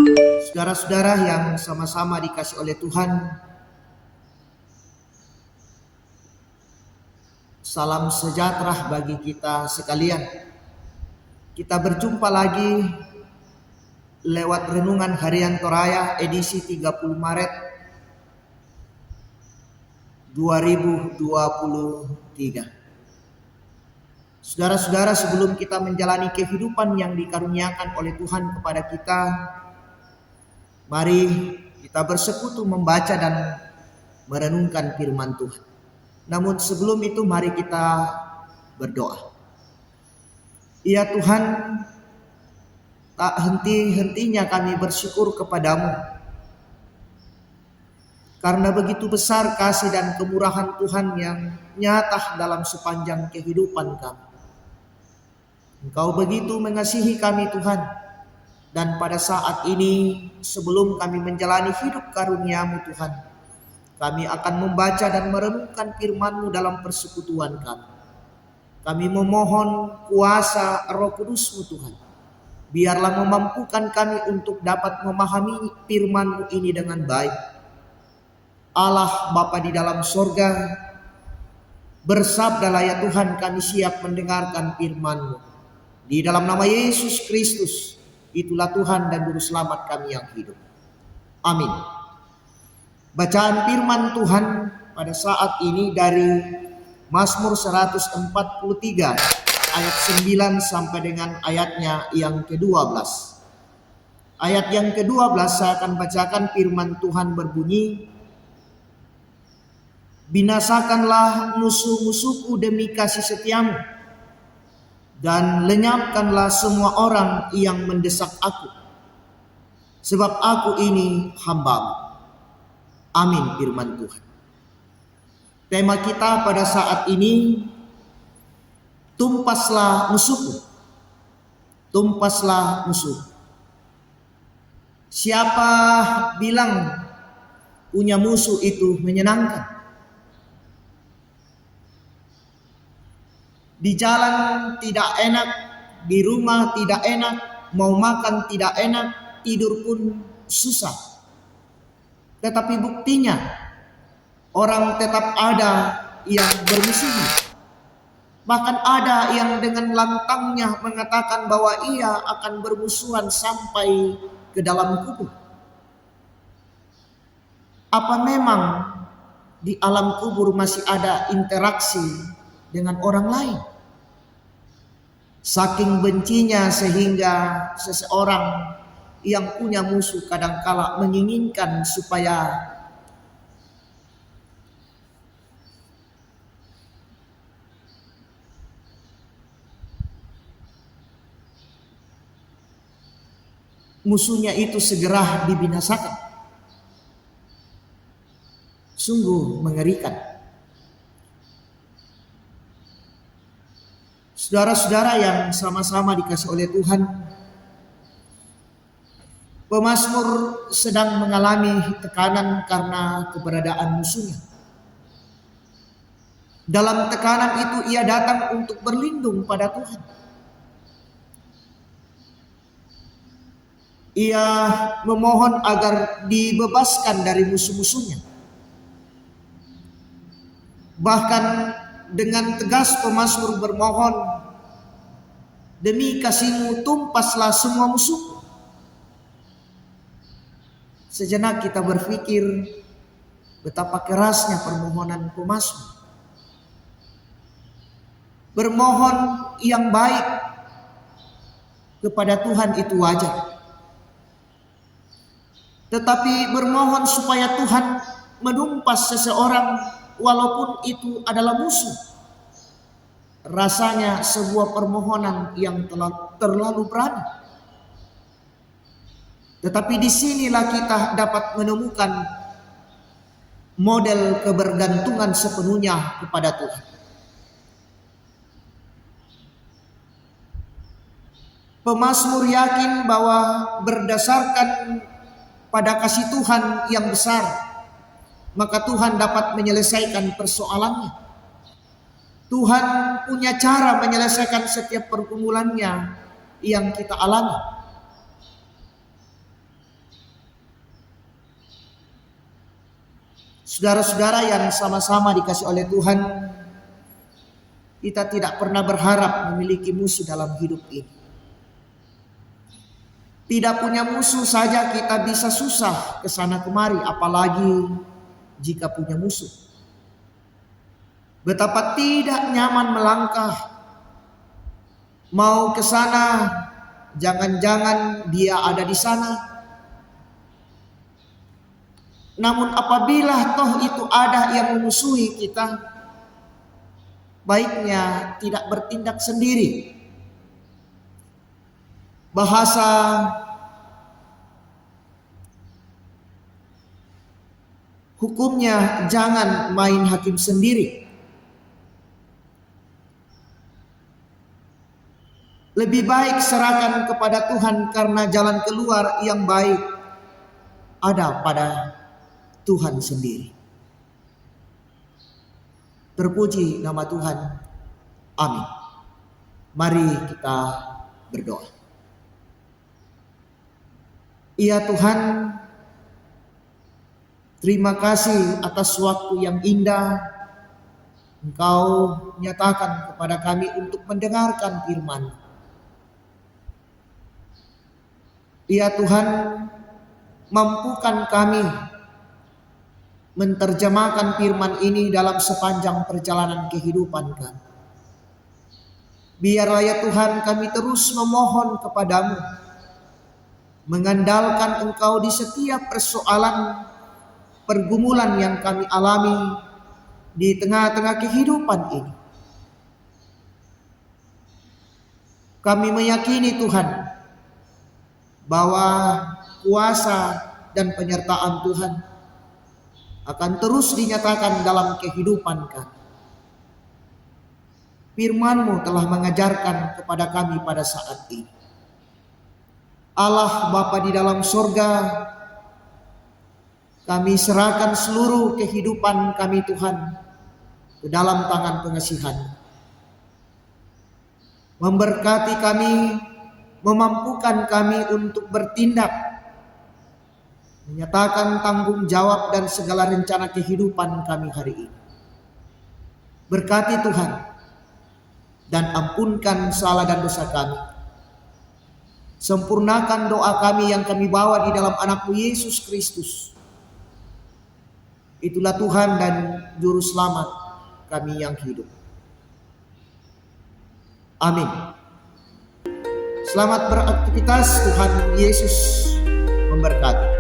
Saudara-saudara yang sama-sama dikasih oleh Tuhan, salam sejahtera bagi kita sekalian. Kita berjumpa lagi lewat Renungan Harian Toraya edisi 30 Maret 2023. Saudara-saudara, sebelum kita menjalani kehidupan yang dikaruniakan oleh Tuhan kepada kita, mari kita bersekutu membaca dan merenungkan firman Tuhan. Namun sebelum itu mari kita berdoa. Ya Tuhan, tak henti-hentinya kami bersyukur kepadamu, karena begitu besar kasih dan kemurahan Tuhan yang nyata dalam sepanjang kehidupan kami. Engkau begitu mengasihi kami Tuhan. Dan pada saat ini, sebelum kami menjalani hidup karunia-Mu Tuhan, kami akan membaca dan merenungkan firman-Mu dalam persekutuan kami. Kami memohon kuasa Roh Kudus-Mu Tuhan. Biarlah memampukan kami untuk dapat memahami firman-Mu ini dengan baik. Allah Bapa di dalam sorga, bersabdalah ya Tuhan, kami siap mendengarkan firman-Mu. Di dalam nama Yesus Kristus, itulah Tuhan dan Juru Selamat kami yang hidup. Amin. Bacaan firman Tuhan pada saat ini dari Mazmur 143 ayat 9 sampai dengan ayatnya yang ke-12. Ayat yang ke-12 saya akan bacakan. Firman Tuhan berbunyi, binasakanlah musuh-musuhku demi kasih setiamu, dan lenyapkanlah semua orang yang mendesak aku, sebab aku ini hamba-Mu. Amin firman Tuhan. Tema kita pada saat ini, tumpaslah musuhku. Tumpaslah musuh. Siapa bilang punya musuh itu menyenangkan? Di jalan tidak enak, di rumah tidak enak, mau makan tidak enak, tidur pun susah. Tetapi buktinya orang tetap ada yang bermusuhan. Bahkan ada yang dengan lantangnya mengatakan bahwa ia akan bermusuhan sampai ke dalam kubur. Apa memang di alam kubur masih ada interaksi dengan orang lain? Saking bencinya sehingga seseorang yang punya musuh kadangkala menginginkan supaya musuhnya itu segera dibinasakan. Sungguh mengerikan. Saudara-saudara yang sama-sama dikasih oleh Tuhan, pemazmur sedang mengalami tekanan karena keberadaan musuhnya. Dalam tekanan itu ia datang untuk berlindung pada Tuhan. Ia memohon agar dibebaskan dari musuh-musuhnya. Bahkan dengan tegas pemazmur bermohon, demi kasih-Mu tumpaslah semua musuh. Sejenak kita berpikir betapa kerasnya permohonan pemazmur. Bermohon yang baik kepada Tuhan itu wajar. Tetapi bermohon supaya Tuhan menumpas seseorang walaupun itu adalah musuh, rasanya sebuah permohonan yang terlalu berani. Tetapi disinilah kita dapat menemukan model kebergantungan sepenuhnya kepada Tuhan. Pemazmur yakin bahwa berdasarkan pada kasih Tuhan yang besar, maka Tuhan dapat menyelesaikan persoalannya. Tuhan punya cara menyelesaikan setiap pergumulannya yang kita alami. Saudara-saudara yang sama-sama dikasih oleh Tuhan, kita tidak pernah berharap memiliki musuh dalam hidup ini. Tidak punya musuh saja kita bisa susah ke sana kemari, apalagi jika punya musuh. Betapa tidak nyaman melangkah, mau ke sana, jangan-jangan dia ada di sana. Namun apabila toh itu ada yang memusuhi kita, baiknya tidak bertindak sendiri. Bahasa hukumnya jangan main hakim sendiri. Lebih baik serahkan kepada Tuhan, karena jalan keluar yang baik ada pada Tuhan sendiri. Terpuji nama Tuhan. Amin. Mari kita berdoa. Ya Tuhan, terima kasih atas waktu yang indah Engkau nyatakan kepada kami untuk mendengarkan firman. Ya Tuhan, mampukan kami menerjemahkan firman ini dalam sepanjang perjalanan kehidupan kami. Biarlah ya Tuhan kami terus memohon kepadamu, mengandalkan Engkau di setiap persoalan pergumulan yang kami alami di tengah-tengah kehidupan ini. Kami meyakini Tuhan bahwa kuasa dan penyertaan Tuhan akan terus dinyatakan dalam kehidupan kami. Firman-Mu telah mengajarkan kepada kami pada saat ini. Allah Bapa di dalam sorga, kami serahkan seluruh kehidupan kami Tuhan ke dalam tangan pengasihan. Memberkati kami, memampukan kami untuk bertindak, menyatakan tanggung jawab dan segala rencana kehidupan kami hari ini. Berkati Tuhan dan ampunkan salah dan dosa kami. Sempurnakan doa kami yang kami bawa di dalam anak-Mu Yesus Kristus. Itulah Tuhan dan Juru Selamat kami yang hidup. Amin. Selamat beraktivitas, Tuhan Yesus memberkati.